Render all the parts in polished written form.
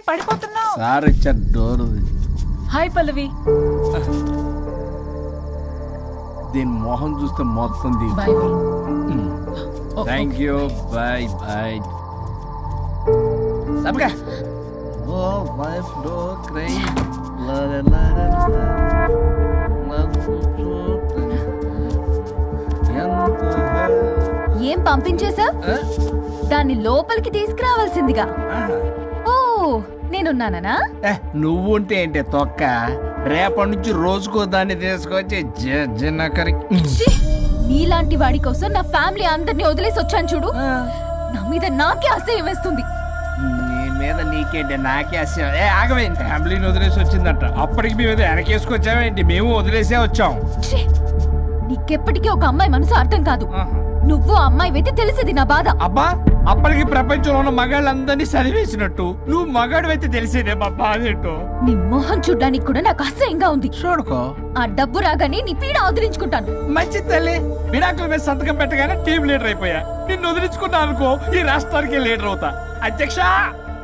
పడిపోతున్నావు. Sir ఇచ్చారు door. Hi Pallavi. దీని మొహం చూస్తే మొత్తం bye. Thank you. Bye bye. Oh wife do cry ఏం పంపించేశా? దాన్ని లోపలికి తీసుకురావాల్సిందిగా. ఓ నేనున్నానా? నువ్వు ఉంటే ఏంటి తొక్క, రేపటి నుంచి రోజుకో దాన్ని తీసుకొచ్చి జిన్నకరి. నీలాంటి వాడి కోసం నా ఫ్యామిలీ అందరినీ వదిలేసి వచ్చాను చూడు. నా మీద నాకే అసహ్యం వేస్తుంది. నీ మీద నీకేంటి, నాకే అసహ్యం. ఆగవేంటి, ఫ్యామిలీని వదిలేసి వచ్చిందట, అప్పటికి మేము వెనకేసుకొచ్చామేంటి? మేము వదిలేసే వచ్చాం. నీకెప్పటికీ ఒక అమ్మాయి మనసు అర్థం కాదు. నువ్వు అమ్మాయి అయితే తెలిసేది నా బాధ. అబ్బా, అప్పటికి ప్రపంచంలో ఉన్న మగాళ్ళందరినీ చదివేసినట్టు నువ్వు మగాడు అయితే తెలిసేదే మా బాధ ఏంటో. నీ మొహం చూడ్డానికి కూడా నాకు అసహ్యంగా ఉంది. చూడుకో, ఆ డబ్బు రాగానే నీ పీడ వదిలించుకుంటాను. మంచి తల్లి, విడాకుల మీద సంతకం పెట్టగానే టీం లీడర్ అయిపోయా. నిన్ను వదిలించుకున్నా అనుకో, ఈ రాష్ట్రానికి లీడర్ అవుతా. అధ్యక్ష,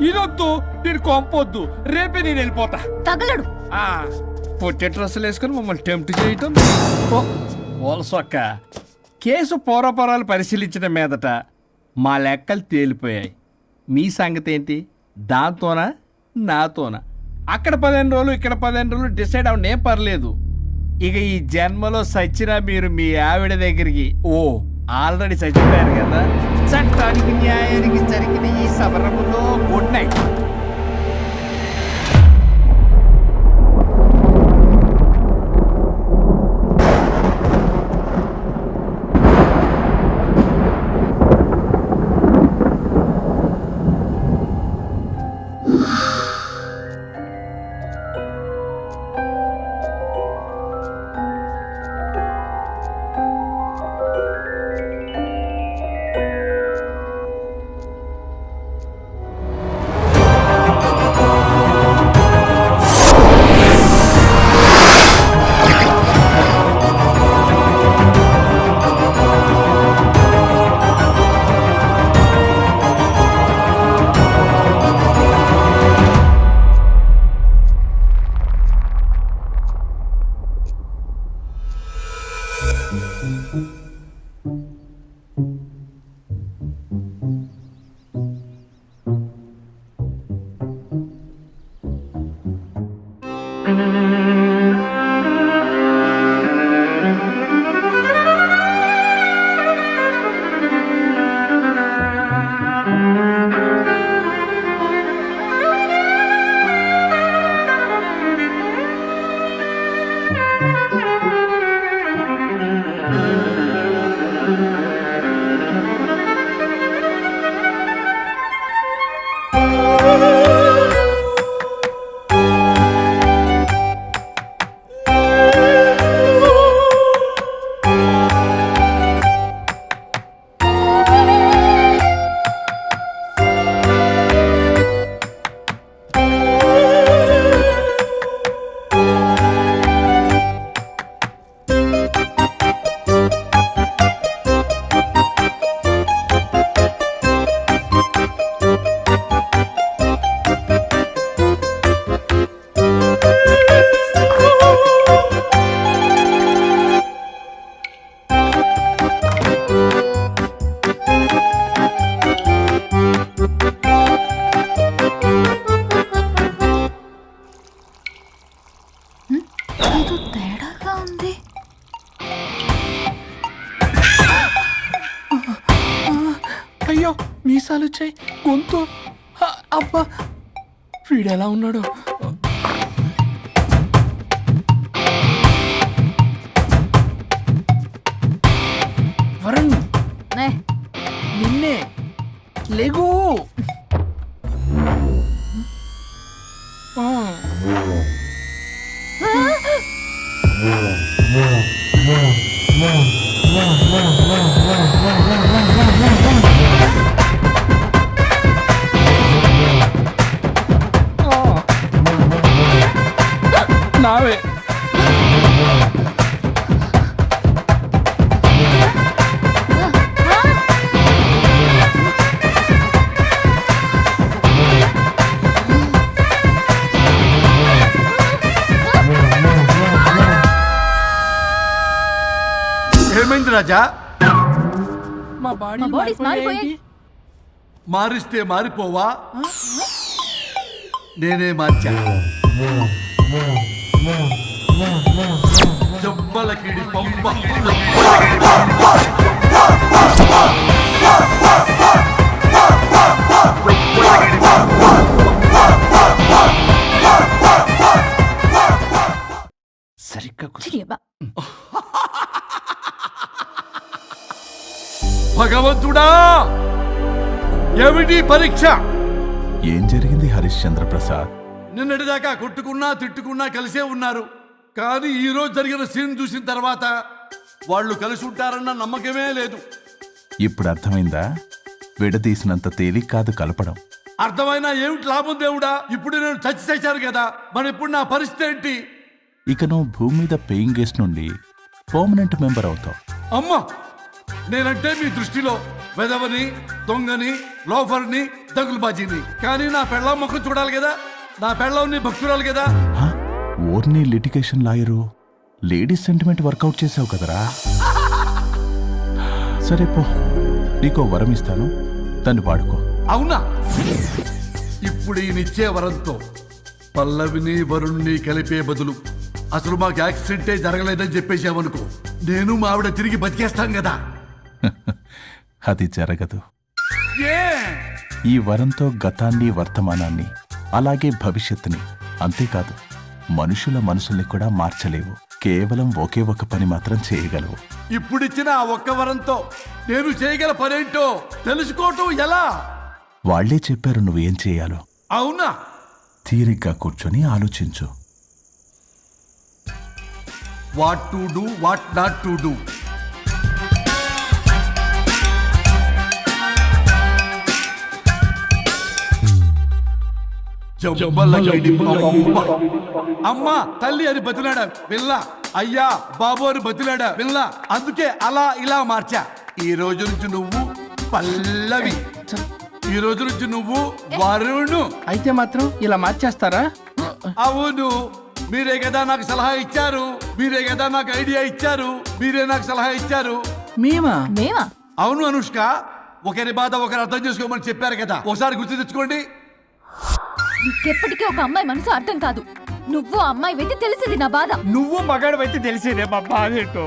ఇదొద్దు, నేను కొంపొద్దు, రేపే నేను వెళ్ళిపోతా. తగలడు. పొట్టి డ్రెస్సులు వేసుకుని మమ్మల్ని టెంప్ట్ చేయటం. ఓల్సొక్క, కేసు పూర్వపరాలు పరిశీలించడం మీదట మా లెక్కలు తేలిపోయాయి. మీ సంగతి ఏంటి? దాంతోనా నాతోనా? అక్కడ 15 రోజులు, ఇక్కడ 15 రోజులు డిసైడ్ అవ్వడం పర్లేదు. ఇక ఈ జన్మలో సచ్చినా మీరు మీ ఆవిడ దగ్గరికి ఆల్రెడీ చచ్చిపోయారు కదా. చట్టానికి న్యాయానికి జరిగిన ఈ సమరంలో గుడ్ నైట్. అయ్యో మీసాలు వచ్చాయి, గొంతు. అబ్బా, వీడెలా ఉన్నాడు? వరుణ్, నిన్నే లేగు. నావే రాజా? మా మా బాడీస్ మారిపోయాయి. మారిస్తే మారిపోవా? నేనే మార్చా. జబ్బలకిడి పంప. సరిగ్గా చిరియబ్బా. భగవంతుడా, ఏమిటి పరీక్ష? ఏం జరిగింది హరిశ్చంద్ర ప్రసాద్? నిన్నటిదాకా కొట్టుకున్నా తిట్టుకున్నా కలిసే ఉన్నారు. కానీ ఈ రోజు జరిగిన సీన్ చూసిన తర్వాత వాళ్ళు కలిసి ఉంటారన్న నమ్మకమే లేదు. ఇప్పుడు అర్థమైందా? విడదీసినంత తేలిక కాదు కలపడం. అర్థమైనా ఏమిటి లాభం దేవుడా? ఇప్పుడు నేను చచ్చి చేశాను కదా, మరి ఇప్పుడు నా పరిస్థితి ఏంటి? ఇక నువ్వు భూమి మీద పేయింగ్ గెస్ట్ నుండి పర్మనెంట్ మెంబర్ అవుతావు. అమ్మా, నేనంటే మీ దృష్టిలో వెదవని, దొంగని, లోఫర్ని, దగులుబాజీని. కానీ నా పెళ్ళం ముఖం చూడాలి కదా, నా పెళ్ళంని భక్తురాలు కదా. హ? ఓర్ని litigation lawyer, ladies sentiment work out చేసావు కదరా. సరే పో, నీకో వరం ఇస్తాను, దాన్ని వాడుకో. అవునా? ఇప్పుడు ఈయనిచ్చే వరంతో పల్లవిని వరుణ్ణి కలిపే బదులు అసలు మాకు యాక్సిడెంటే జరగలేదని చెప్పేసావనుకో, నేను మా ఆవిడ తిరిగి బతికేస్తాం కదా. అది జరగదు. ఏ? ఈ వరంతో గతాన్ని, వర్తమానాన్ని, అలాగే భవిష్యత్తుని, అంతేకాదు మనుషుల మనసుల్ని కూడా మార్చలేవు. కేవలం ఒకే ఒక పని మాత్రం చేయగలవు. ఇప్పుడిచ్చిన ఆ ఒక్క వరంతో నేను చేయగల పనేంటో తెలుసుకోవటం ఎలా? వాళ్లే చెప్పారు నువ్వేం చేయాలో. అవునా? తీరిగ్గా కూర్చొని ఆలోచించు. What to do, what not to do. అమ్మా తల్లి అని బతిలాడా పిల్ల, అయ్యా బాబు అని బతిలాడా పిల్ల. అందుకే అలా ఇలా మార్చా. ఈ రోజు నుంచి నువ్వు పల్లవి, ఈ రోజు నుంచి నువ్వు వరుణు. అయితే మాత్రం ఇలా మార్చేస్తారా? అవును, మీరే కదా నాకు సలహా ఇచ్చారు, మీరే కదా నాకు ఐడియా ఇచ్చారు, మీరే నాకు సలహా ఇచ్చారు. మేమా? మేమా? అవును అనుష్క, ఒకరి బాధ ఒకరు అర్థం చేసుకోమని చెప్పారు కదా, ఒకసారి గుర్తు తెచ్చుకోండి. నీకెప్పటికీ ఒక అమ్మాయి మనసు అర్థం కాదు. నువ్వు అమ్మాయి వెతి తెలిసింది నా బాధ. నువ్వు మగాడు అయితే తెలిసేదే మా బాధ ఏంటో.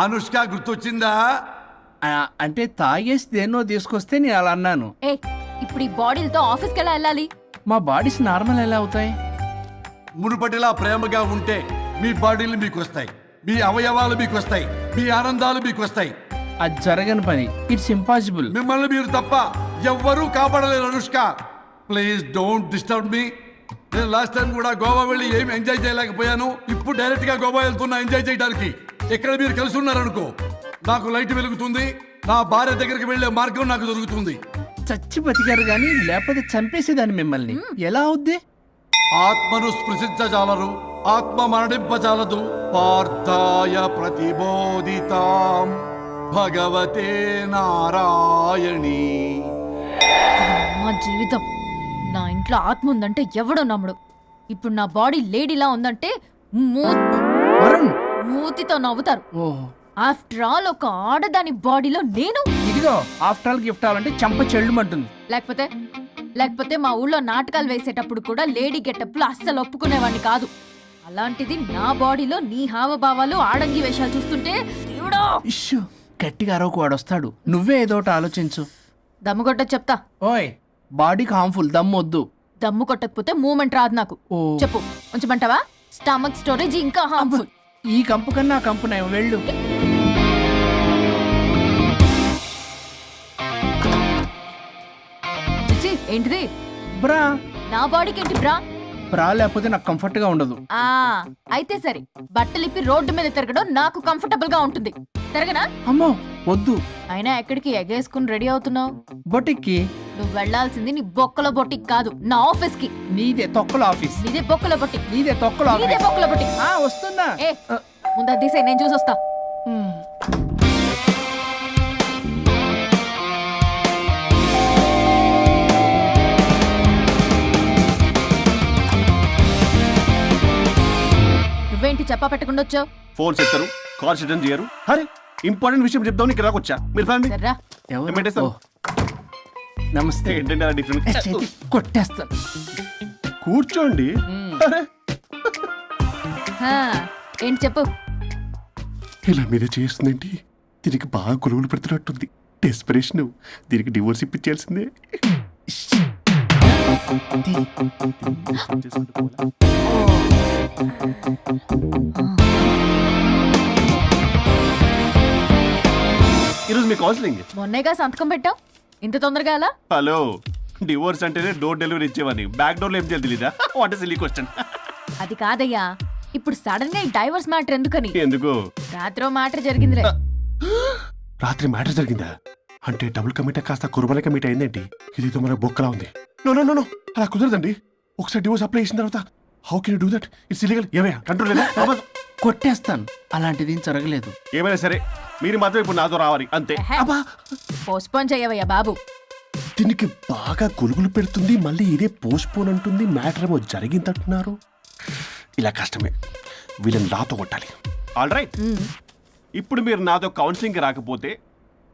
అనుష్క గుర్తొచ్చిందా? అంటే తాగేసి దేన్నో తీసుకొస్తే నేను అలా అన్నాను. ఏ, ఇప్పుడు ఈ బాడీలతో ఆఫీస్కి ఎలా వెళ్ళాలి? మా బాడీస్ నార్మల్ ఎలా అవుతాయి? మునుపటిలా ప్రేమగా ఉంటే మీ బాడీలు మీకు వస్తాయి, మీ అవయవాలు మీకు వస్తాయి, మీ ఆనందాలు మీకు వస్తాయి. అది జరగని పని. It's impossible. మిమ్మల్ని మీరు తప్ప ఎవ్వరూ కాపాడలేరు Anushka. Please don't disturb me. నేను లాస్ట్ టైం కూడా గోవా వెళ్ళి ఏమి ఎంజాయ్ చేయలేకపోయాను. ఇప్పుడు డైరెక్ట్ గా గోవా వెళ్తున్నా ఎంజాయ్ చేయడానికి. ఇక్కడ మీరు కలిసి ఉన్నారనుకో, నాకు లైట్ వెలుగుతుంది, నా భార్య దగ్గరికి వెళ్లే మార్గం నాకు దొరుకుతుంది. చచ్చి బతికారు గాని లేకపోతే చంపేసేదాన్ని మిమ్మల్ని. ఎలా అవుద్ది? ఆత్మను స్పృశించజాలరు, ఆత్మ మరణింపజాలదు. పార్థాయ ప్రతిబోధితాం భగవతే నారాయణి. మా జీవితం, నా ఇంట్లో ఆత్మ ఉందంటే ఎవడో నమ్ముడు. ఇప్పుడు నా బాడీ లేడీలా ఉందంటే వరుణ్, మూతితో నవ్వుతారు. ఓ ఆఫ్టర్ ఆల్ ఒక ఆడదాని బాడీలో నేను. ఇదిగో ఆఫ్టర్ ఆల్ గిఫ్ట్ అవ్వాలంటే చంప చెల్లుమంటుంది. లేకపోతే మా ఊళ్ళో నాటకాలు వేసేటప్పుడు కూడా లేడీ గెటప్లు అస్సలు ఒప్పుకునేవాడిని కాదు. అలాంటిది నా బాడీలో నీ హావభావాలు, ఆడంగి వేషాలు చూస్తుంటే దేవుడా. ఇష్యూ గట్టిగా అరవకు, వాడు వస్తాడు. నువ్వే ఏదో ఒకటి ఆలోచించు. దమ్ము కొట్ట చెప్తా. ఓయ్, బాడీకి హార్మ్ఫుల్, దమ్మొద్దు. దమ్ము కొట్టకపోతే మూమెంట్ రాదు నాకు. ఓ. చెప్పు, ఉంచమంటావా? స్టమక్ స్టోరేజ్ ఇంకా హార్మ్ఫుల్. ఈ కంపు కన్నా ఆ కంపు నయం, వెళ్ళు. చిచి, ఏంటిది? బ్రా. నా బాడీకి ఏంటి బ్రా? బ్రా లేకపోతే నాకు కంఫర్ట్ గా ఉండదు. ఆ అయితే సరే, బట్టలిప్పి రోడ్డు మీద తిరగడం నాకు కంఫర్టబుల్ గా ఉంటుంది. తిరగనా? అమ్మో వద్దు. అయినా ఎక్కడికి ఎగేసుకుని రెడీ అవుతున్నావు? బొటిక్కి. నువ్వు వెళ్లాల్సింది నీ బొక్కల బొట్టికి కాదు, నా ఆఫీస్ కి. నీదే తొక్కల ఆఫీస్. నీదే బొక్కల బొట్టి. నీదే తొక్కల నీదే ఆఫీస్. బొక్కల బొట్టి. వస్తున్నా. ఏ, ముందు అది తీసేయ్, నేను చూసొస్తా. నువ్వేంటి చెప్పా పెట్టకుండా వచ్చావు? ఫోన్ చెప్తారు, కాల్ అటెండ్ చేయరు. అరే ఇంపార్టెంట్ విషయం చెప్దాం ఇక్కడ వచ్చా. మీరు ఫ్యామిలీ సర్రా. ఓ, నమస్తే. ఏంటంటే అలా డిఫరెంట్. చేతి కొట్టేస్తాను. కూర్చోండి. అరే హా, ఏంటి చెప్పు. ఇలా మీరే చేస్తుందేంటి? దీనికి బాగా గొలుగులు పెడుతున్నట్టుంది. డెస్పరేషన్. దీనికి డివోర్స్ ఇప్పించాల్సిందే. ఈరోజు మీ కౌన్సిలింగ్. మొన్నేగా సంతకం పెట్టావు, ఇంత తొందరగా అలా? హలో, డివోర్స్ అంటేనే డోర్ డెలివరీ ఇచ్చేవని, బ్యాక్ డోర్ లో ఏం చేయాలి తెలీదా? What is silly question. అది కాదయ్యా, ఇప్పుడు సడన్ గా ఈ డైవర్స్ మ్యాటర్ ఎందుకని? ఎందుకు? రాత్రో మ్యాటర్ జరిగిందిలే. రాత్రి మ్యాటర్ జరిగిందా? అంటే డబుల్ కమిట్ కాస్త కుర్బల కమిట్ అయిందేంటి? ఇది మన బొక్కలా ఉంది. నో నో నో నో, అలా కుదరదండి. ఒకసారి డివోర్స్ అప్లై చేసిన తర్వాత how can you do that? It's illegal. ఏమైనా కంట్రోల్ లేదా? కొట్టేస్తాను. అలాంటిది ఏం జరగలేదు. ఏమైనా సరే మీరు మాత్రం ఇప్పుడు నాతో రావాలి అంతే. అబ్బా, పోస్ట్పోన్ చెయ్యవయ్యా బాబు. దీనికి బాగా గొలుగులు పెడుతుంది, మళ్ళీ ఇదే పోస్ట్పోన్ అంటుంది. మ్యాటర్ ఏమో జరిగిందంటున్నారు. ఇలా కష్టమే. వీళ్ళని నాతో కొట్టాలి. ఆల్ రైట్, ఇప్పుడు మీరు నాతో కౌన్సిలింగ్కి రాకపోతే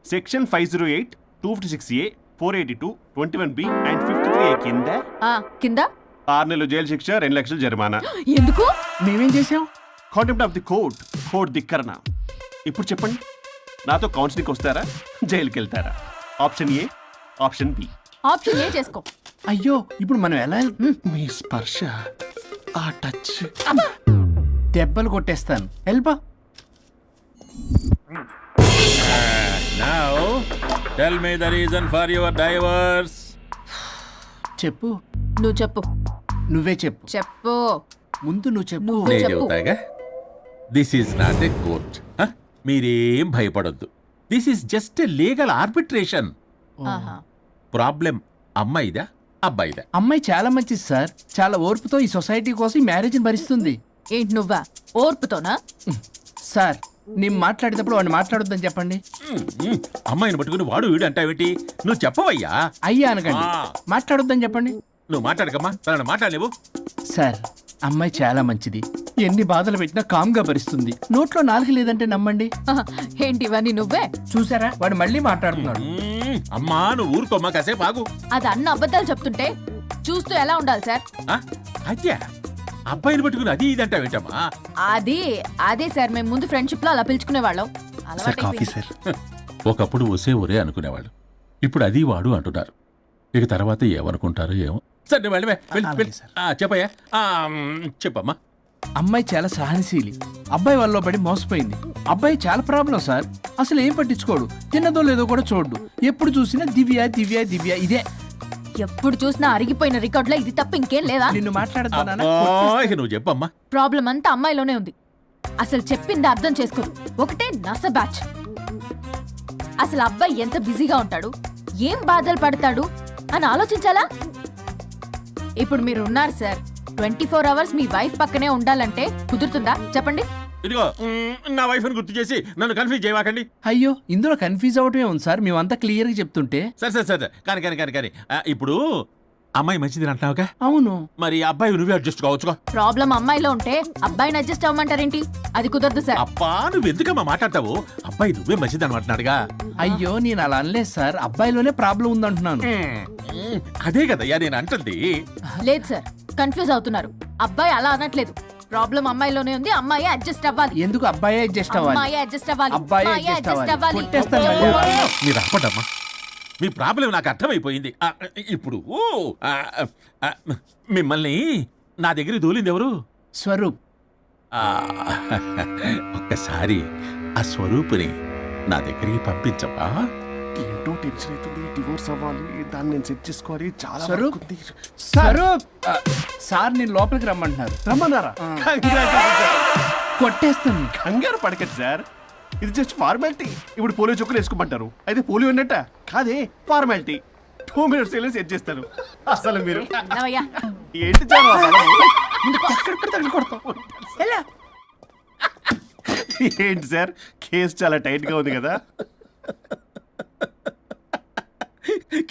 section 508, 256A, 482, 21B and 53A కింద కింద 6 నెలలు జైలు శిక్ష, 2 లక్షలు జరిమానా. ఎందుకు? మేమేం చేసాం? Contempt of the court, court ధిక్కరణ. ఇప్పుడు చెప్పండి, నాతో కౌన్సిలింగ్కి వస్తారా, జైలుకి వెళ్తారా? Option A, option B. Option A చేసుకో. అయ్యో, ఇప్పుడు మనం ఎలా మీ స్పర్శ, ఆ టచ్. దెబ్బలు కొట్టేస్తాను. వెళ్ళిపో. Now, tell me the reason for your divorce. చెప్పు. నువ్వు చెప్పు. నువ్వే చెప్పు. చెప్పు. ముందు నువ్వు చెప్పు. నువ్వు నేను చెప్పు. చెబుతాగా. This is not a court. మీరేం భయపడొద్దు. This is just a legal arbitration. ఆహా. ప్రాబ్లం అమ్మాయిదా అబ్బాయిదా? అమ్మాయి చాలా మంచిది సార్. చాలా ఓర్పుతో ఈ సొసైటీ కోసం ఈ మ్యారేజ్ని భరిస్తుంది. ఏంటి నువ్వా ఓర్పుతోనా? సార్, నేను మాట్లాడేటప్పుడు వాడిని మాట్లాడొద్దని చెప్పండి. అమ్మాయిని పట్టుకుని వాడు వీడు అంటావేంటి? నువ్వు చెప్పవయ్యా. అయ్యా అనకండి. ఆ. మాట్లాడొద్దని చెప్పండి. నువ్వు మాట్లాడకమ్మా, తనని మాట్లాడలేవు. సార్, అమ్మాయి చాలా మంచిది. ఎన్ని బాధలు పెట్టినా కామ్గా భరిస్తుంది. నోట్లో నాలుగు లేదంటే నమ్మండి. ఆహా. ఏంటి ఇవన్నీ నువ్వే? చూసారా, వాడు మళ్ళీ మాట్లాడుతున్నాడు. అమ్మా నువ్వు ఊరుకోమ్మా, కాసేపు ఆగు. అది అన్న అబద్ధాలు చెప్తుంటే చూస్తూ ఎలా ఉండాలి సార్? అద్యా అబ్బాయిని పట్టుకుని అది ఇది అంటావేంటమ్మా? అదే సార్, మేము ముందు ఫ్రెండ్షిప్ లో అలా పిలుచుకునే వాళ్ళం. సార్. ఒకప్పుడు ఒసే ఒరే అనుకునేవాళ్ళు, ఇప్పుడు అది వాడు అంటున్నారు. ఇక తర్వాత ఏమనుకుంటారో ఏమో. సరే వెళ్ళమే, చెప్పయ్యా. చెప్పమ్మా. అమ్మాయి చాలా సహనశీలి. అబ్బాయి వల్ల పడి మోసపోయింది. అబ్బాయి చాలా ప్రాబ్లం సార్. అసలు ఏం పట్టించుకోడు. తిన్నదో లేదో కూడా చూడు. ఎప్పుడు చూసినా దివ్య దివ్య దివ్య ఇదే. ఎప్పుడు చూసినా అరిగిపోయిన రికార్డులో ఇది తప్ప ఇంకేం లేదా? నిన్ను మాట్లాడుతున్నా. ఇక నువ్వు చెప్పమ్మా. ప్రాబ్లం అంతా అమ్మాయిలోనే ఉంది. అసలు చెప్పింది అర్థం చేసుకోదు. ఒకటే నస బ్యాచ్. అసలు అబ్బాయి ఎంత బిజీగా ఉంటాడు, ఏం బాధలు పడతాడు అని ఆలోచించాలా? ఇప్పుడు మీరు ఉన్నారు సార్, 24 hours మీ వైఫ్ పక్కనే ఉండాలంటే కుదురుతుందా చెప్పండి? ఇదిగో నా వైఫ్ ని గుర్తు చేసి నన్ను కన్ఫ్యూజ్ చేయవాకండి. అయ్యో, ఇందులో కన్ఫ్యూజ్ అవటమే ఉంది సార్. మేమంతా క్లియర్ గా చెప్తుంటే. సరే కానీ ఇప్పుడు అమ్మాయి మంచిది అంటున్నావుగా? అవును. మరి అబ్బాయి నువ్వే అడ్జస్ట్ కావచ్చుగా. ప్రాబ్లం అమ్మాయిలో ఉంటే అబ్బాయిని అడ్జస్ట్ అవ్వమంటారేంటి? అది కుదరదు సార్. అబ్బా నువ్వు ఎందుకమ్మా మాట్లాడతావు? అబ్బాయి నువ్వే మంచిది అనమాటున్నాడుగా. అయ్యో, నేను అలా అనలేదు సార్. అబ్బాయిలోనే ప్రాబ్లం ఉందంటున్నాను. అదే కదయ్యా నేను అంటుంది. లేదు సార్, కన్ఫ్యూజ్ అవుతున్నారు. అబ్బాయి అలా అనట్లేదు. ప్రాబ్లం అమ్మాయిలోనే ఉంది. అమ్మాయి అడ్జస్ట్ అవ్వాలి. ఎందుకు అబ్బాయి అడ్జస్ట్ అవ్వాలి? అమ్మాయి అడ్జస్ట్ అవ్వాలి. అబ్బాయి అమ్మాయి adjust adjust అవ్వాలి. అవ్వాలి. కొట్టేస్తాను. మీరు అప్పటమ్మా, మీ ప్రాబ్లం నాకు అర్థమైపోయింది. ఇప్పుడు మిమ్మల్ని నా దగ్గర దూలింది ఎవరు? స్వరూప్. ఒక్కసారి ఆ స్వరూపుని నా దగ్గరికి పంపించవా? ఏంటో టెన్షన్ అవుతుంది. డివోర్స్ అవ్వాలి, దాన్ని నేను సెట్ చేసుకోవాలి. చాలా స్వరూప్. వర్క్ ఉంది. స్వరూప్ సార్, నేను లోపలికి రమ్మంటున్నారు. రమ్మన్నారా? కొట్టేస్తాను. కంగారు పడకండి సార్, ఇది జస్ట్ ఫార్మాలిటీ. ఇప్పుడు పోలియో చుక్కలు వేసుకోమంటారు, అయితే పోలియో ఉన్నట్ట కాదే, ఫార్మాలిటీ. 2 minutes సెట్ చేస్తాను. అసలు మీరు నవ్వయ్యా. ఏంటి చాలా ఏంటి సార్, కేసు చాలా టైట్ గా ఉంది కదా?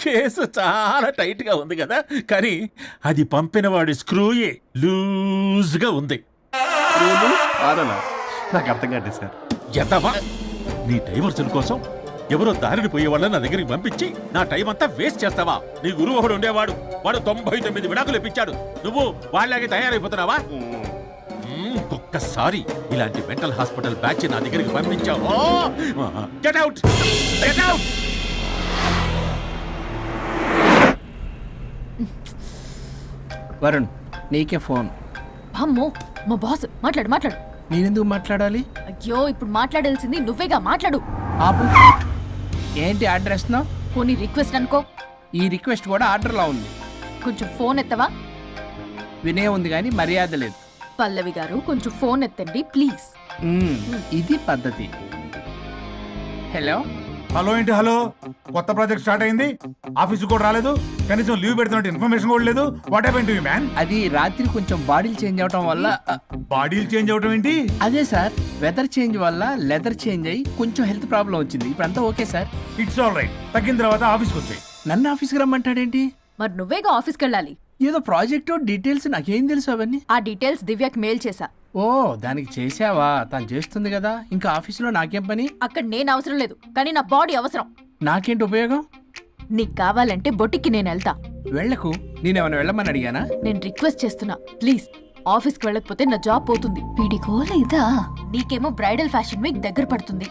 కేసు చాలా టైట్ గా ఉంది కదా, కానీ అది పంపిన వాడి స్క్రూయే లూజ్ గా ఉంది. హీరోలు ఆరనా నాకు అర్థం కాదు సార్. ఎదవా నీ డైవర్సన్ కోసం ఎవరో దారిని పోయే వాళ్ళని నా దగ్గరికి పంపించి నా టైం అంతా వేస్ట్ చేస్తావా? నీ గురువు ఒకడు ఉండేవాడు, వాడు 99 విడాకులు ఇప్పించాడు. నువ్వు వాళ్ళకి తయారైపోతున్నావా? ఒక్కసారి ఇలాంటి మెంటల్ హాస్పిటల్ బ్యాచ్ నా దగ్గరికి పంపించావు. Get out, get out. Varun నీకే ఫోన్. అమ్మో మా బాస్. మాట్లాడు మాట్లాడు. నేనెందుకు మాట్లాడాలి? అయ్యో ఇప్పుడు మాట్లాడాల్సింది నువ్వేగా, మాట్లాడు. ఆపు. ఏంటి ఆర్డర్ ఇస్తున్నావు? కొన్ని రిక్వెస్ట్ అనుకో. ఈ రిక్వెస్ట్ కూడా ఆర్డర్లో ఉంది. కొంచెం ఫోన్ ఎత్తవా? వినే ఉంది కానీ మర్యాద లేదు. పల్లవి గారు కొంచెం ఫోన్ ఎత్తండి ప్లీజ్. ఇది పద్ధతి. హలో. హలో ఏంటి హలో? కొత్త ప్రాజెక్ట్ స్టార్ట్ అయింది, ఆఫీస్ కూడా రాలేదు, కనీసం లీవ్ పెడుతున్నట్టు ఇన్ఫర్మేషన్ కూడా లేదు. What happened to you man? అది రాత్రి కొంచెం బాడీలు చేంజ్ అవటం వల్ల. బాడీలు చేంజ్ అవటం ఏంటి? అదే సార్, వెదర్ చేంజ్ వల్ల లెదర్ చేంజ్ అయ్యి కొంచెం హెల్త్ ప్రాబ్లం వచ్చింది. ఇప్పుడు అంతా okay sir. It's all right. తగ్గిన తర్వాత ఆఫీస్కి వచ్చాయి. నన్ను ఆఫీస్కి రమ్మంటాడేంటి? మరి నువ్వేగా ఆఫీస్కి వెళ్ళాలి. ఏదో ప్రాజెక్టు డీటెయిల్స్ నాకేం తెలుసు అవన్నీ. ఆ డీటెయిల్స్ దివ్యకి మెయిల్ చేశా. ఓ దానికి చేసావా? తను చేస్తుంది కదా, ఇంకా ఆఫీసులో నాకేం పని? అక్కడ నేను అవసరం లేదు, కానీ నా బాడీ అవసరం. నాకేంటి ఉపయోగం? నీకు కావాలంటే బొటిక్కి నేను వెళ్తా. వెళ్లకు. నేనేమైనా వెళ్ళమని అడిగానా? నేను రిక్వెస్ట్ చేస్తున్నా ప్లీజ్. ఆఫీస్కి వెళ్ళకపోతే నా జాబ్ పోతుంది. ఇదా నీకేమో బ్రైడల్ ఫ్యాషన్ వీక్ దగ్గర పడుతుంది.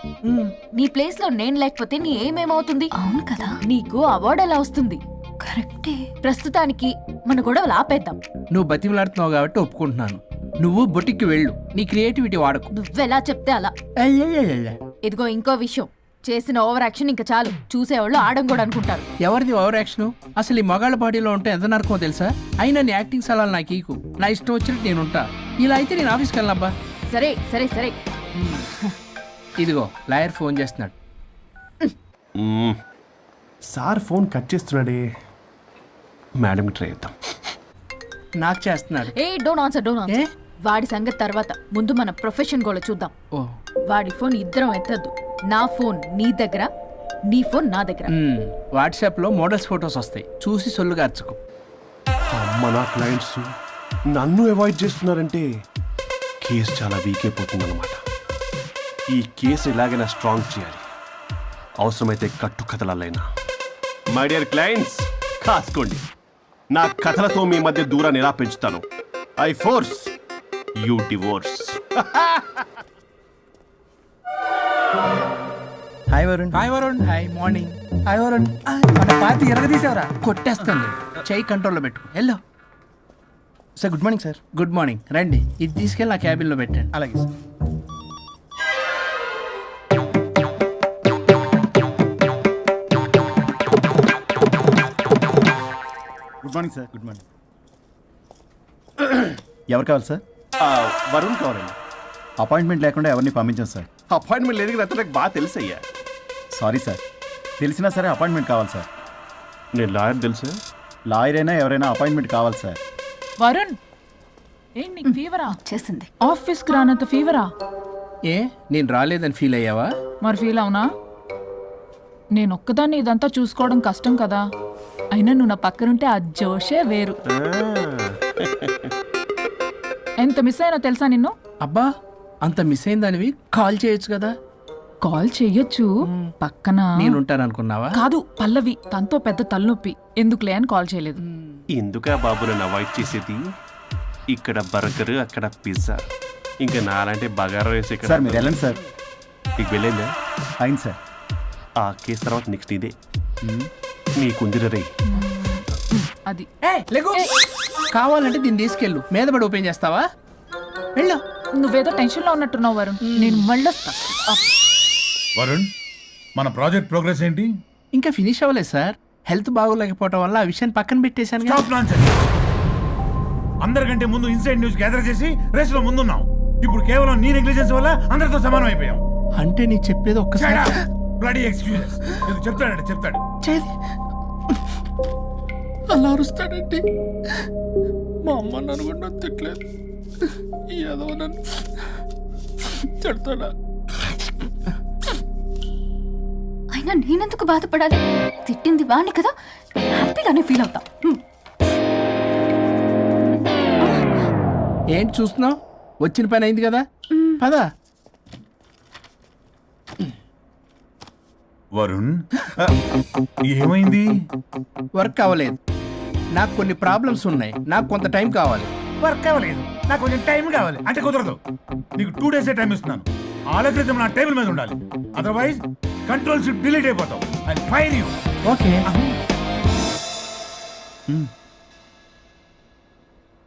నీ ప్లేస్ లో నేను లేకపోతే నీ ఏమేమవుతుంది? అవును కదా. నీకు అవార్డు ఎలా వస్తుంది? కరెక్టే. ప్రస్తుతానికి మన గొడవలు ఆపేద్దాం. నువ్వు బతిమలాడుతున్నావు కాబట్టి ఒప్పుకుంటున్నాను. నువ్వు బొటిక్కి వెళ్ళు, నీ క్రియేటివిటీ వాడకు. నువ్వెలా చెప్తే అలా. ఇదిగో ఇంకో విషయం, చేసిన ఓవర్ యాక్షన్ ఇంకా చాలు. చూసేవాళ్ళు ఆడం కూడా అనుకుంటారు. ఎవరిది ఓవర్ యాక్షన్? అసలు ఈ మగాళ్ళ బాడీలో ఉంటే ఎంత నరకమో తెలుసా? అయినా నీ యాక్టింగ్ సలాలు నాకు ఈకు. నా ఇష్టం వచ్చినట్టు నేను ఉంటా. ఇలా అయితే నేను ఆఫీస్కి వెళ్ళనబ్బా. సరే సరే సరే. ఇదిగో లాయర్ ఫోన్ చేస్తున్నాడు. సార్ ఫోన్ కట్ చేస్తున్నాడే. మేడంకి ట్రై చేద్దాం. నాకు చేస్తున్నాడు. Hey don't answer, don't answer. వాడి సంగతి తర్వాత, ముందు మన ప్రొఫెషన్ కూడా చూద్దాం. ఓ వాడి ఫోన్ ఇద్దరం ఎత్తద్దు. నా ఫోన్ నీ దగ్గర, నీ ఫోన్ నా దగ్గర. వాట్సాప్లో మోడల్స్ ఫొటోస్ వస్తాయి, చూసి సొల్లుగా అర్చుకో. అమ్మ నా క్లయింట్స్ నన్ను అవాయిడ్ చేస్తున్నారంటే కేసు చాలా వీక్ అయిపోతుంది అనమాట. ఈ కేసు ఎలాగైనా స్ట్రాంగ్ చేయాలి, అవసరమైతే కట్టు కథలైనా. మై డియర్ క్లయింట్స్, కాసుకోండి. నా కథలతో మీ మధ్య దూరాన్ని ఎలా పెంచుతాను. I force you divorce. Hi Varun. Hi Varun. Hi morning. Hi Varun. మన పార్టీ ఎరగదీసావరా? కొట్టేస్తాను. చెయ్యి కంట్రోల్లో పెట్టు. Hello sir. Good morning sir. Good morning. రండి, ఇది తీసుకెళ్ళి నా క్యాబిన్లో పెట్టండి. అలాగే sir. Good morning sir. Good morning. ఎవరు కావాలి సార్? వరుణ్ కావాలండి. అపాయింట్మెంట్ లేకుండా ఎవరిని పంపించాం సార్. అపాయింట్మెంట్ లేదు కదా, నాకు బాగా తెలుసు అయ్యా. సారీ సార్, తెలిసినా సరే అపాయింట్మెంట్ కావాలి సార్. నేను లాయర్ తెలుసు. లాయర్ అయినా ఎవరైనా అపాయింట్మెంట్ కావాలి సార్. వరుణ్, ఏంటి నీకు ఫీవరా? చేసింది. ఆఫీస్కి రానంత ఫీవరా? ఏ నేను రాలేదని ఫీల్ అయ్యావా? మరి ఫీల్ అవునా? నేను ఒక్కదాన్ని ఇదంతా చూసుకోవడం కష్టం కదా. అయినా నువ్వు నా పక్కనుంటే ఆ జోషే వేరు. ఎంత మిస్ అయినా తెలుసా నిన్ను? అబ్బా, అంత మిస్ అయిందానివి కాల్ చేయొచ్చు కదా. కాల్ చెయ్యొచ్చు, పక్కన నేనుంటాను అనుకున్నావా? కాదు, పల్లవి తనతో పెద్ద తలనొప్పి, ఎందుకులే అని కాల్ చేయలేదు. ఎందుకా బాబు నన్ను అవాయిడ్ చేసేది? ఇక్కడ బర్గర్, అక్కడ పిజ్జా, ఇంకా నాలంటే బగారా వేసి ఇక్కడ. సార్ మీరు వెళ్ళండి సార్. నీకు వెళ్ళిందా? అయింది సార్. ఆ కేసు తర్వాత నెక్స్ట్ ఇదే నీకుందిర రే. అది కావాలంటే దీన్ని తీసుకెళ్ళు, మీద పడి ఓపెన్ చేస్తావా? వెళ్ళు. నువ్వేదో టెన్షన్ లో ఉన్నట్టున్నావు వరుణ్. నేను మళ్ళొస్తా. వరుణ్, మన ప్రాజెక్ట్ ప్రోగ్రెస్ ఏంటి? ఇంకా ఫినిష్ అవ్వలేదు సార్. హెల్త్ బాగోలేకపోవడం వల్ల ఆ విషయాన్ని పక్కన పెట్టేశాను. Stop nonsense. అందరికంటే ముందు ఇన్సైడ్ న్యూస్ గ్యాదర్ చేసి రేస్ లో ముందున్నాం. ఇప్పుడు కేవలం నీ నెగ్లిజెన్స్ వల్ల అందరితో సమానం అయిపోయాం. అంటే నీ చెప్పేది ఒక్కసారి. Bloody excuses. చెప్తాడంటే చెప్తాడు. అలా అరుస్తాడంటే మా అమ్మ నన్ను కూడా తిట్టలేదు, ఏదో నన్ను తిడతాడా? అయినా నేనెందుకు బాధపడాలి? తిట్టింది వాణ్ణి కదా, హ్యాపీగానే ఫీల్ అవుతా. ఏంటి చూస్తున్నావు? వచ్చిన పని అయింది కదా పదా. వరుణ్ ఏమైంది? వర్క్ అవ్వలేదు. నాకు కొన్ని ప్రాబ్లమ్స్ ఉన్నాయి. నాకు కొంత టైం కావాలి. వర్క్ అవ్వలేదు, నాకు కొంచెం టైం కావాలి అంటే కుదరదు. నీకు 2 days టైం ఇస్తున్నాను. ఆలోచించడం నా టేబుల్ మీద ఉండాలి. అదర్వైజ్ కంట్రోల్ షిప్ డిలీట్ అయిపోతావు. I fire you. Okay.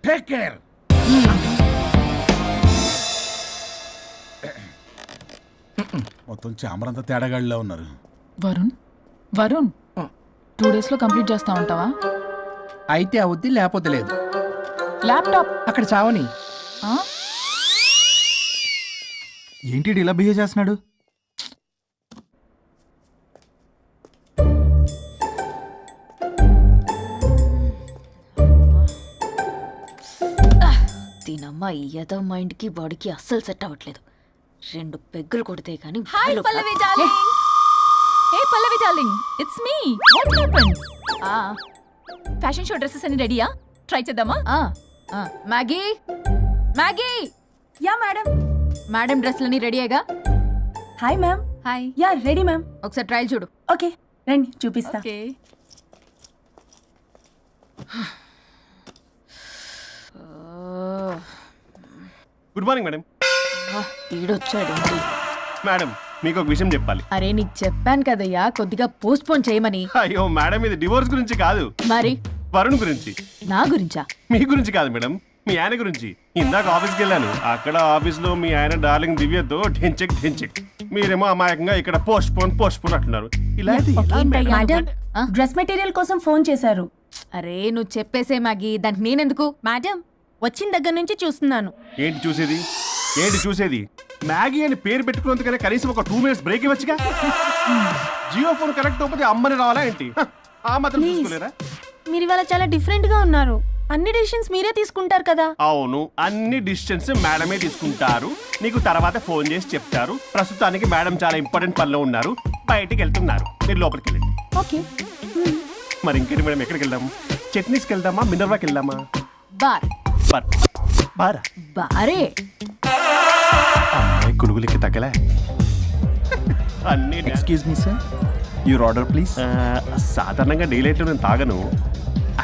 Take care. మొత్తం చామరంతా తేడాగాడిలా ఉన్నారు. వరుణ్ వరుణ్ 2 days లో కంప్లీట్ చేస్తా ఉంటావా? అయితే అవుద్ది, లేకపోతే లేదు. ల్యాప్టాప్ అక్కడ చావని. ఏంటి ఇలా బిహేవ్ చేస్తున్నాడు? దీనమ్మ ఈ యదవ మైండ్కి బాడీకి అస్సలు సెట్ అవ్వట్లేదు. 2 పెగ్గులు కొడితే కానీ hi Pallavi darling. Hey Pallavi darling, it's me. What happened? Fashion show dresses అన్ని రెడీయా? ట్రై చేద్దామా? Maggie Maggie. Yeah madam. Madam డ్రెస్లన్నీ రెడీయేగా? Hi ma'am. Hi. Yeah ready ma'am. ఒకసారి ట్రయల్ చూడు. ఓకే రండి చూపిస్తా. ఓకే. Good morning madam. ఈడొచ్చాడేంటి? మేడం మీకు ఒక విషయం చెప్పాలి. అరే నీకు చెప్పాను కదయ్యా కొద్దిగా పోస్ట్ పోన్ చేయమని. అయ్యో మేడం, ఇది డివోర్స్ గురించి కాదు, మరి వరుణ్ గురించి. నా గురించా? మీ గురించి కాదు మేడం, మీ ఆయన గురించి. ఇందాక ఆఫీస్కి వెళ్ళాను. అక్కడ ఆఫీస్లో మీ ఆయన డార్లింగ్ దివ్యతో ఢెంచెక్ ఢెంచెక్, మీరేమో అమాయకంగా ఇక్కడ పోస్ట్ పోన్ అంటున్నారు. ఇలా అయితే ఎలా మేడం? మేడం డ్రెస్ మెటీరియల్ కోసం ఫోన్ చేశారు. అరే నువ్వు చెప్పేసే మ్యాగీ, దానికి నేనెందుకు? మేడం వచ్చిన దగ్గర నుంచి చూస్తున్నాను. ఏంటి చూసేది? ఏంటి చూసేది? మ్యాగీ అని పేరు పెట్టుకున్నందుకనే కనీసం ఒక 2 minutes బ్రేక్ ఇవ్వచ్చుగా. జియో ఫోన్ కనెక్ట్ అవ్వకపోతే అమ్మని రావాలా ఏంటి? ఆ మాత్రం చూసుకోలేరా? మీరు ఇవాళ చాలా డిఫరెంట్ గా ఉన్నారు. అన్ని డిసిషన్స్ మీరే తీసుకుంటారు కదా. అవును, అన్ని డిసిషన్స్ మేడమే తీసుకుంటారు. నీకు తర్వాత ఫోన్ చేసి చెప్తారు. ప్రస్తుతానికి మేడం చాలా ఇంపార్టెంట్ పనిలో ఉన్నారు, బయటికి వెళ్తున్నారు. మీరు లోపలికి వెళ్ళండి. ఓకే. మరి ఇంకేంటి మేడం, ఎక్కడికి వెళ్దాం? చట్నీస్కి వెళ్దామా, మినర్వాకి వెళ్దామా? బార్. బారా? బారే. అమ్మాయి కొనుగోలుకి తగ్గలే. అన్ని excuse me sir, your order please. సాధారణంగా డే లైట్లో నేను తాగను.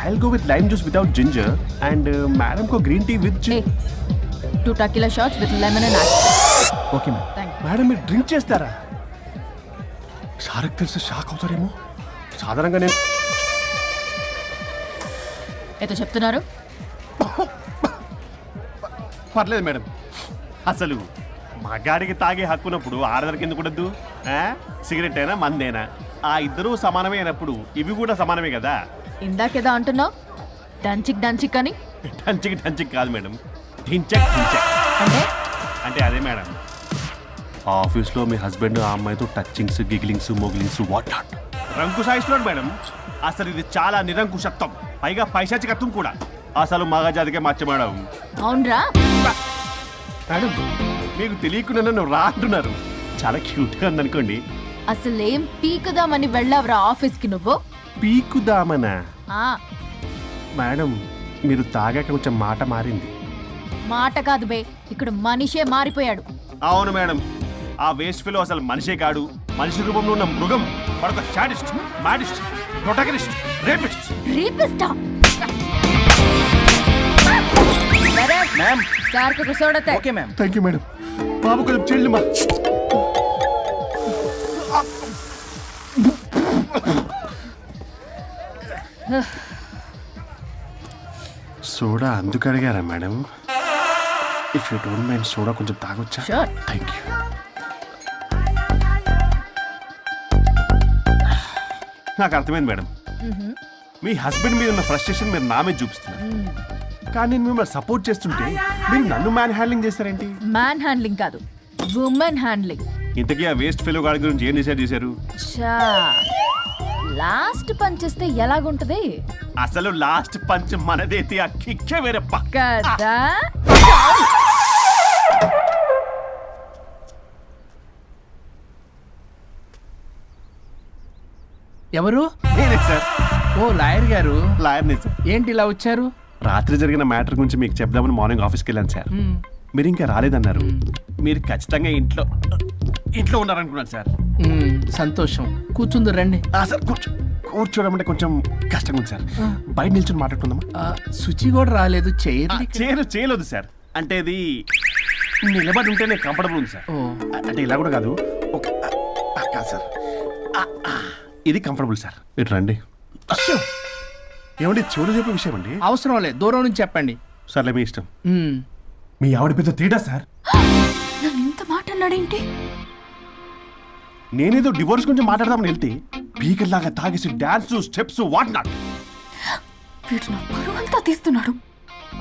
I'll go with lime juice without ginger and madam కో green tea with 2 tequila shots with lemon and ice. Okay ma'am. Thank you. Madam మీరు డ్రింక్ చేస్తారా? సార్కి తెలిసి shock అవుతారేమో. సాధారణంగా నేను ఏదో చెప్తున్నారు? పర్లేదు మేడం. అసలు మగాడికి తాగే హక్కున్నప్పుడు ఆడదరికి ఎందుకు ఉండద్దు? సిగరెట్ అయినా మందేనా ఆ ఇద్దరూ సమానమే అయినప్పుడు ఇవి కూడా సమానమే కదా. ఇందాకేదో అంటున్నావు, డంచిక్ డంచిక్ అని. డంచిక్ కాదు మేడం, ఢించక్ ఢించక్ అంటే అంటే అదే మేడం. ఆఫీస్లో మీ హస్బెండ్ ఆ అమ్మాయితో touchings, gigglings, mogglings what not రంకు సాయిస్తున్నాడు మేడం. అసలు ఇది చాలా నిరంకుశత్వం, పైగా పైశాచికత్వం కూడా. అసలు మగజాతికే మచ్చ మేడం. అవునరా? మేడం మీకు తెలియకుండా నన్ను రా అంటున్నారు. చాలా క్యూట్గా ఉందనుకోండి. అసలేం పీకుదామని వెళ్ళావురా ఆఫీస్కి నువ్వు? పీకుదామనా? ఆ మేడం మీరు తాగాక కొంచెం మాట మారింది. మాట కాదు బే, ఇక్కడ మనిషే మారిపోయాడు. అవును మేడం, ఆ వేస్ట్ ఫెలో అసలు మనిషే కాడు, మనిషి రూపంలో ఉన్న మృగం. మరొక షాడిస్ట్, మాడిస్ట్, ప్రొటగనిస్ట్, రేపిస్ట్. రేపిస్టా? మ్యామ్. సార్ కు కూర్చోడతే. Okay ma'am. Thank you madam. బాబు కొంచెం చెల్లిమా. సోడా అందుకు అడిగారా madam? If you don't mind soda కొంచెం తాగొచ్చా? Sure. Thank you. నాకు అర్థమైంది మేడం. మీ హస్బెండ్ మీద ఉన్న ఫ్రస్ట్రేషన్ మీరు నా మీద చూపిస్తున్నారు. కానీ నేను మిమ్మల్ని సపోర్ట్ చేస్తుంటే మీరు నన్ను మ్యాన్ హ్యాండ్లింగ్ చేస్తారేంటి? మ్యాన్ హ్యాండ్లింగ్ కాదు, ఉమెన్ హ్యాండ్లింగ్. ఇంతకీ ఆ వేస్ట్ ఫెలో గాడి గురించి ఏం డిసైడ్ చేశారు? లాస్ట్ పంచ్ ఇస్తే ఎలాగుంటది? అసలు లాస్ట్ పంచ్ మనదైతే ఆ కిక్కే వేరప్ప కదా. ఎవరు? నేనే సార్. ఓ లాయర్ గారు. లాయర్నే సార్. ఏంటి ఇలా వచ్చారు? రాత్రి జరిగిన మ్యాటర్ గురించి మీకు చెప్దామని మార్నింగ్ ఆఫీస్కి వెళ్ళాను సార్. మీరు ఇంకా రాలేదన్నారు. మీరు ఖచ్చితంగా ఇంట్లో ఉన్నారనుకున్నాను సార్. సంతోషం. కూర్చుంది రండి. సార్ కూర్చోవడం అంటే కొంచెం కష్టంగా ఉంది సార్. బయట నిల్చొని మాట్లాడుకుందామా? శుచి కూడా రాలేదు. చేయలేదు సార్. అంటే ఇది నిలబడి ఉంటేనే కంఫర్టబుల్ ఉంది సార్. అంటే ఇలా కూడా కాదు. కాదు సార్, ఇది కంఫర్టబుల్ సార్. మీరు రండి. ఏమండి చెవులు చెప్పే విషయం అండి? అవసరం లేదు, దూరం నుంచి చెప్పండి. సర్లే మీ ఇష్టం. మీ ఆవిడ పెద్ద తేడా సార్. ఇంత మాట అన్నాడేంటి? నేనేదో డివోర్స్ గురించి మాట్లాడదామని వెళ్తే పీకల్లాగా తాగేసి డాన్స్ స్టెప్స్ వాట్ నాట్. వీడు నా పరువంతా తీస్తున్నాడు.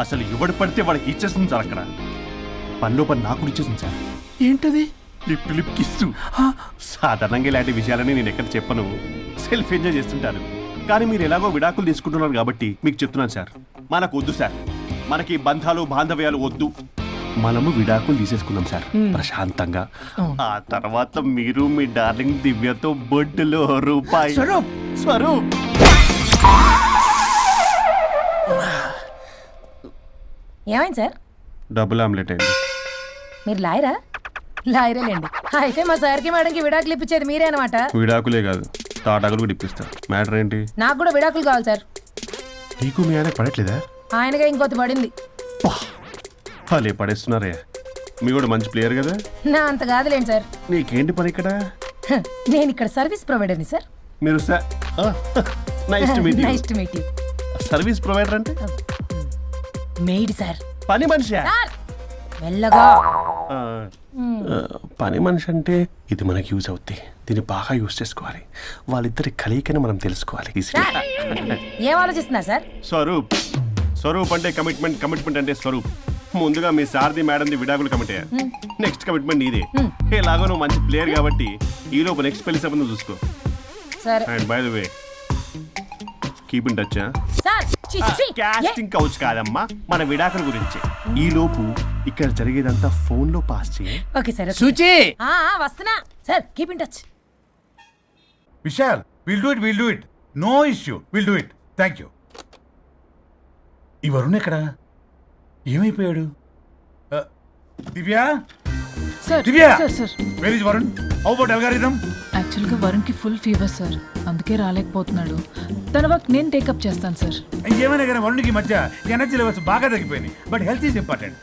అసలు ఎవడు పడితే వాడికి ఇచ్చేస్తుంది సార్. అక్కడ పనిలో పని నాకు ఇచ్చేసింది సార్. ఏంటది? Lip kiss. సాధారణంగా ఇలాంటి విషయాలని నేను ఎక్కడ చెప్పను, సెల్ఫ్ ఎంజాయ్ చేస్తుంటాను. కానీ మీరు ఎలాగో విడాకులు తీసుకుంటున్నారు కాబట్టి మీకు చెప్తున్నాను సార్, మనకు వద్దు సార్. మనకి బంధాలు బాంధవ్యాలు వద్దు. మనము విడాకులు తీసేసుకుందాం సార్ ప్రశాంతంగా. ఆ తర్వాత మీరు మీ డార్లింగ్ దివ్యతో బొడ్డులో రూపాయి. స్వరూప్ ఏమైంది సార్? డబుల్ ఆమ్లెట్ అయింది. మీరు లాయరా? లాయరేలేండి. అయితే మా సార్కి మేడంకి విడాకులు ఇప్పించేది మీరే అనమాట. విడాకులే కాదు, తాటాకులు కూడా ఇప్పిస్తారు. మ్యాటర్ ఏంటి? నాకు కూడా విడాకులు కావాలి సార్. నీకు మీ ఆయన పడట్లేదా? ఆయనగా ఇంకొంత పడింది. వాళ్ళే పడేస్తున్నారే. మీ కూడా మంచి ప్లేయర్ కదా. నా అంత కాదులేండి సార్. నీకేంటి పని ఇక్కడ? నేను ఇక్కడ సర్వీస్ ప్రొవైడర్ని సార్. మీరు nice to meet you. Nice to meet you. Service provider అంటే మెయిడ్ సార్. పని మనిషి. మెల్లగా. పని మనిషి అంటే ఇది మనకి యూజ్ అవుద్ది. దీన్ని బాగా యూజ్ చేసుకోవాలి. వాళ్ళిద్దరి కలయికని మనం తెలుసుకోవాలి. ఏం ఆలోచిస్తున్నారు సార్? స్వరూప్ అంటే కమిట్మెంట్ అంటే స్వరూప్. ముందుగా మీ సార్ది మేడంది విడాకులు కమిట్ అయ్యారు. నెక్స్ట్ కమిట్మెంట్ నీదే. ఎలాగో నువ్వు మంచి ప్లేయర్ కాబట్టి ఈ లోపు నెక్స్ట్ పెళ్లి సంబంధం చూసుకో. And by the way keep in touch. Casting couch కాదమ్మా, మన విడాకుల గురించి. ఈ లోపు ఇక్కడ జరిగేదంతా ఫోన్ లో పాస్ చేయి. Okay sir. శుచి వస్తున్నా sir. Keep in touch. Vishal, will do it. No issue, will do it. Thank you. ఈ వరుణ్ ఎక్కడ? ఏమైపోయాడు? Divya, Divya, where is Varun? How about algorithm? యాక్చువల్గా వరుణ్కి ఫుల్ ఫీవర్ సార్, అందుకే రాలేకపోతున్నాడు. తన వర్క్ నేను టేకప్ చేస్తాను సార్. ఏమైనా కానీ వరుణ్కి మధ్య ఎనర్జీ లెవెల్స్ బాగా తగ్గిపోయినాయి. But health is important.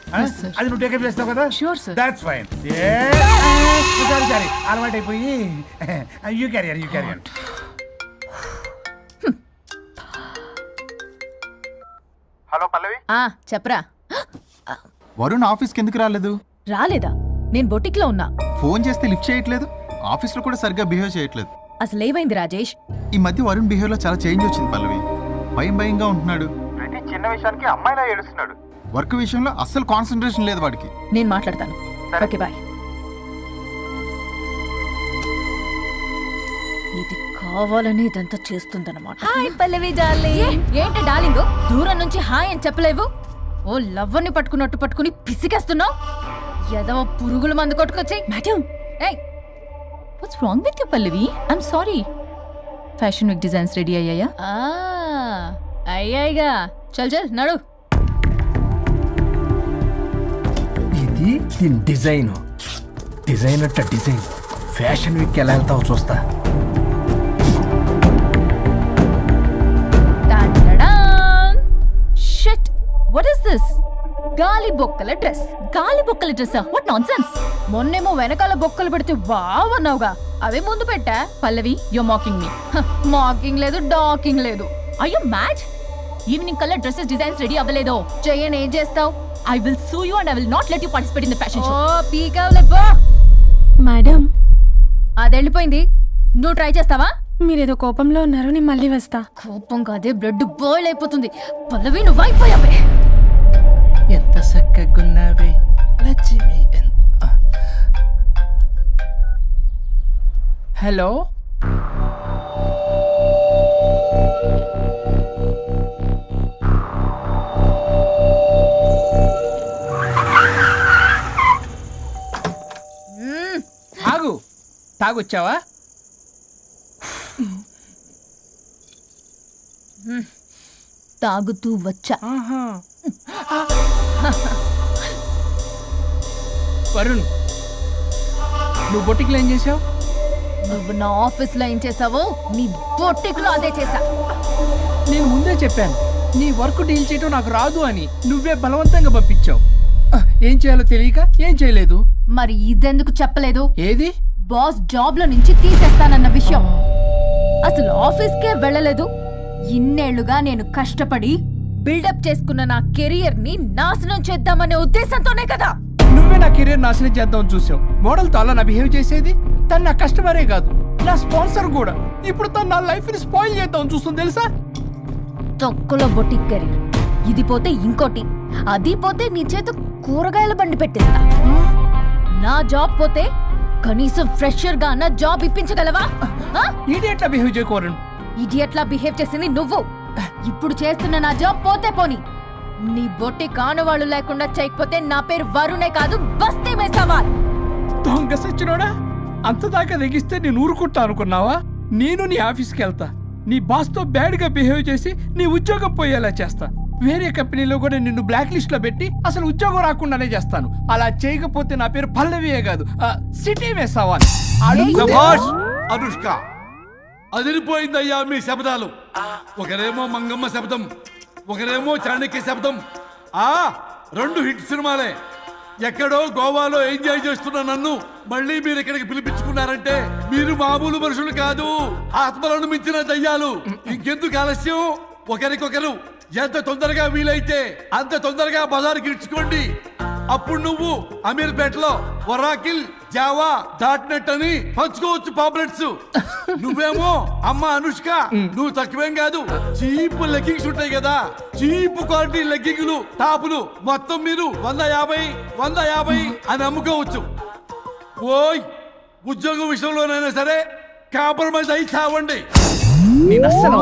అది నువ్వు టేకప్ చేస్తావు కదా? Sure sir. That's fine. Sorry అలవాటు అయిపోయి. You carry on. Hello Pallavi. చెప్పరా. వరుణ్ ఆఫీస్కి ఎందుకు రాలేదు? రాలేదా? నేను బొటిక్ లో ఉన్నా. ఫోన్ చేస్తే లిఫ్ట్ చేయట్లేదు. ఆఫీస్లో కూడా సరిగ్గా బిహేవ్ చేయట్లేదు. అసలు ఏమైంది రాజేష్? ఈ మధ్య వరుణ్ బిహేవ్ లో చాలా చేంజ్ వచ్చింది పల్లవి. భయంగా ఉంటున్నాడు. ప్రతి చిన్న విషయానికి అమ్మాయిలా ఏడుస్తున్నాడు. వర్క్ విషయంలో అస్సలు కాన్సన్ట్రేషన్ లేదు వాడికి. నేను మాట్లాడతాను. Okay bye. ఇది కావాలని ఇదంతా చేస్తుందన్నమాట. Hi Pallavi darling. ఏంటి డార్లింగ్ దూరం నుంచి హాయ్ అని చెప్పలేవు? ఓ లవ్వర్ని పట్టుకుని పిసికేస్తున్నావు. ఏదో పురుగుల మందు కొట్టుకొచ్చాయి. Madam, what's wrong with you Pallavi? I'm sorry. Fashion week designs ready అయ్యాయా? అయ్యాయిగా. చల్ నడు. ఇది దీని డిజైన్ అట్ట డిజైన్. ఫ్యాషన్ వీక్ ఎలా వెళ్తావు చూస్తా. Shit, what is this? గాలి బొక్కల డ్రెస్. గాలి బొక్కల డ్రెస్సా? What nonsense. మొన్నేమో వెనకాల బొక్కలు పెడితే వావ్ అన్నావుగా, అవే ముందు పెట్టా. Pallavi, you are mocking me. Mocking లేదు, డాకింగ్ లేదు. Are you mad? ఈవినింగ్ కల్లా డ్రెస్సెస్ డిజైన్స్ రెడీ అవ్వలేదో? చెయ్యని ఏం చేస్తావు? I will sue you and I will not let you participate in the fashion show. ఓ పీకావులే పో. మేడం, అది వెళ్ళిపోయింది. నువ్వు ట్రై చేస్తావా? మీరేదో కోపంలో ఉన్నారు, నేను మళ్ళీ వస్తా. కోపం కాదే, బ్లడ్ బాయిల్ అయిపోతుంది. పల్లవి నువ్వు అయిపోయావే. ఎంత చక్కగున్నావే లక్ష్మి. హలో, ఆగు. తాగొచ్చావా? తాగుతూ వచ్చా. వరుణ్, నువ్వు బొటిక్లో ఏం చేసావు? నువ్వు నా ఆఫీస్ లో ఏం చేసావో నీ బొట్టిక్లో అదే చేసా. నేను ముందే చెప్పాను నీ వర్క్ డీల్ చేయడం నాకు రాదు అని. నువ్వే బలవంతంగా పంపించావు. ఏం చేయాలో తెలియక ఏం చేయలేదు. మరి ఇదెందుకు చెప్పలేదు? ఏది? బాస్ జాబ్ లో నుంచి తీసేస్తానన్న విషయం. అసలు ఆఫీస్కే వెళ్ళలేదు. ఇన్నేళ్లుగా నేను కష్టపడి బిల్డప్ చేసుకున్న నా కెరియర్ ని నాశనం చేద్దామనే ఉద్దేశంతోనే కదా. నువ్వే నా కెరీర్ నాశనం చేద్దామని చూసావు. మోడల్తో అలా నా బిహేవ్ చేసేది. తను నా కస్టమరే కాదు, నా స్పాన్సర్ కూడా. ఇప్పుడు తను నా లైఫ్ ని స్పాయిల్ చేద్దామని చూస్తుంది తెలుసా? తొక్కలో బొటిక్ కెరీర్. ఇది పోతే ఇంకోటి, అది పోతే నీ చేత కూరగాయల బండి పెట్టిస్తా. నా జాబ్ పోతే కనీసం ఫ్రెషర్ గా అన్న జాబ్ ఇప్పించగలవా? ఇడియట్లా బిహేవ్ చేయకూడదు. ఇడియట్లా బిహేవ్ చేసింది నువ్వు. ఇప్పుడు చేస్తున్న నా జాబ్ పోతే పోని, నీ బొటిక్ ఆనవాళ్ళు లేకుండా చేయకపోతే నా పేరు వరుణే కాదు, బస్తీ మే సవాల్. దొంగ సచ్చినోడా, అంతదాకా తెగిస్తే నేను ఊరుకుంటా అనుకున్నావా? నేను నీ ఆఫీస్కి వెళ్తా, నీ బాస్తో బ్యాడ్గా బిహేవ్ చేసి నీ ఉద్యోగం పోయేలా చేస్తా. వేరే కంపెనీలో కూడా నిన్ను బ్లాక్ లిస్ట్ లో పెట్టి అసలు ఉద్యోగం రాకుండానే చేస్తాను. అలా చేయకపోతే నా పేరు పల్లవియే కాదు, సిటీ మే సవాల్. అనుష్క, అదిరిపోయిందయ్యా మీ శబ్దాలు. ఒకరేమో మంగమ్మ శబ్దం, ఒకరేమో చాణక్య శబ్దం. రెండు హిట్ సినిమాలే. ఎక్కడో గోవాలో ఎంజాయ్ చేస్తున్న నన్ను మళ్ళీ మీరు ఇక్కడికి పిలిపించుకున్నారంటే మీరు మామూలు మనుషులు కాదు, ఆత్మలను మించిన దయ్యాలు. ఇంకెందుకు ఆలస్యం? ఒకరికొకరు ఎంత తొందరగా వీలైతే అంత తొందరగా బజార్కి ఇడ్చుకోండి. అప్పుడు నువ్వు అమీర్పేటలో ఒరాకిల్, జావా, డాట్ అని పంచుకోవచ్చు పాంప్లెట్స్. నువ్వేమో అమ్మ అనుష్క, నువ్వు తక్కువేం కాదు. చీప్ లెగ్గింగ్స్ ఉంటాయి కదా, చీప్ క్వాలిటీ లెగ్గింగ్లు, టాపులు మొత్తం మీరు 150 అని అమ్ముకోవచ్చు. ఓయ్, ఉద్యోగం విషయంలోనైనా సరే కాంప్రమైజ్ అయి చావండి. నేను అస్సలు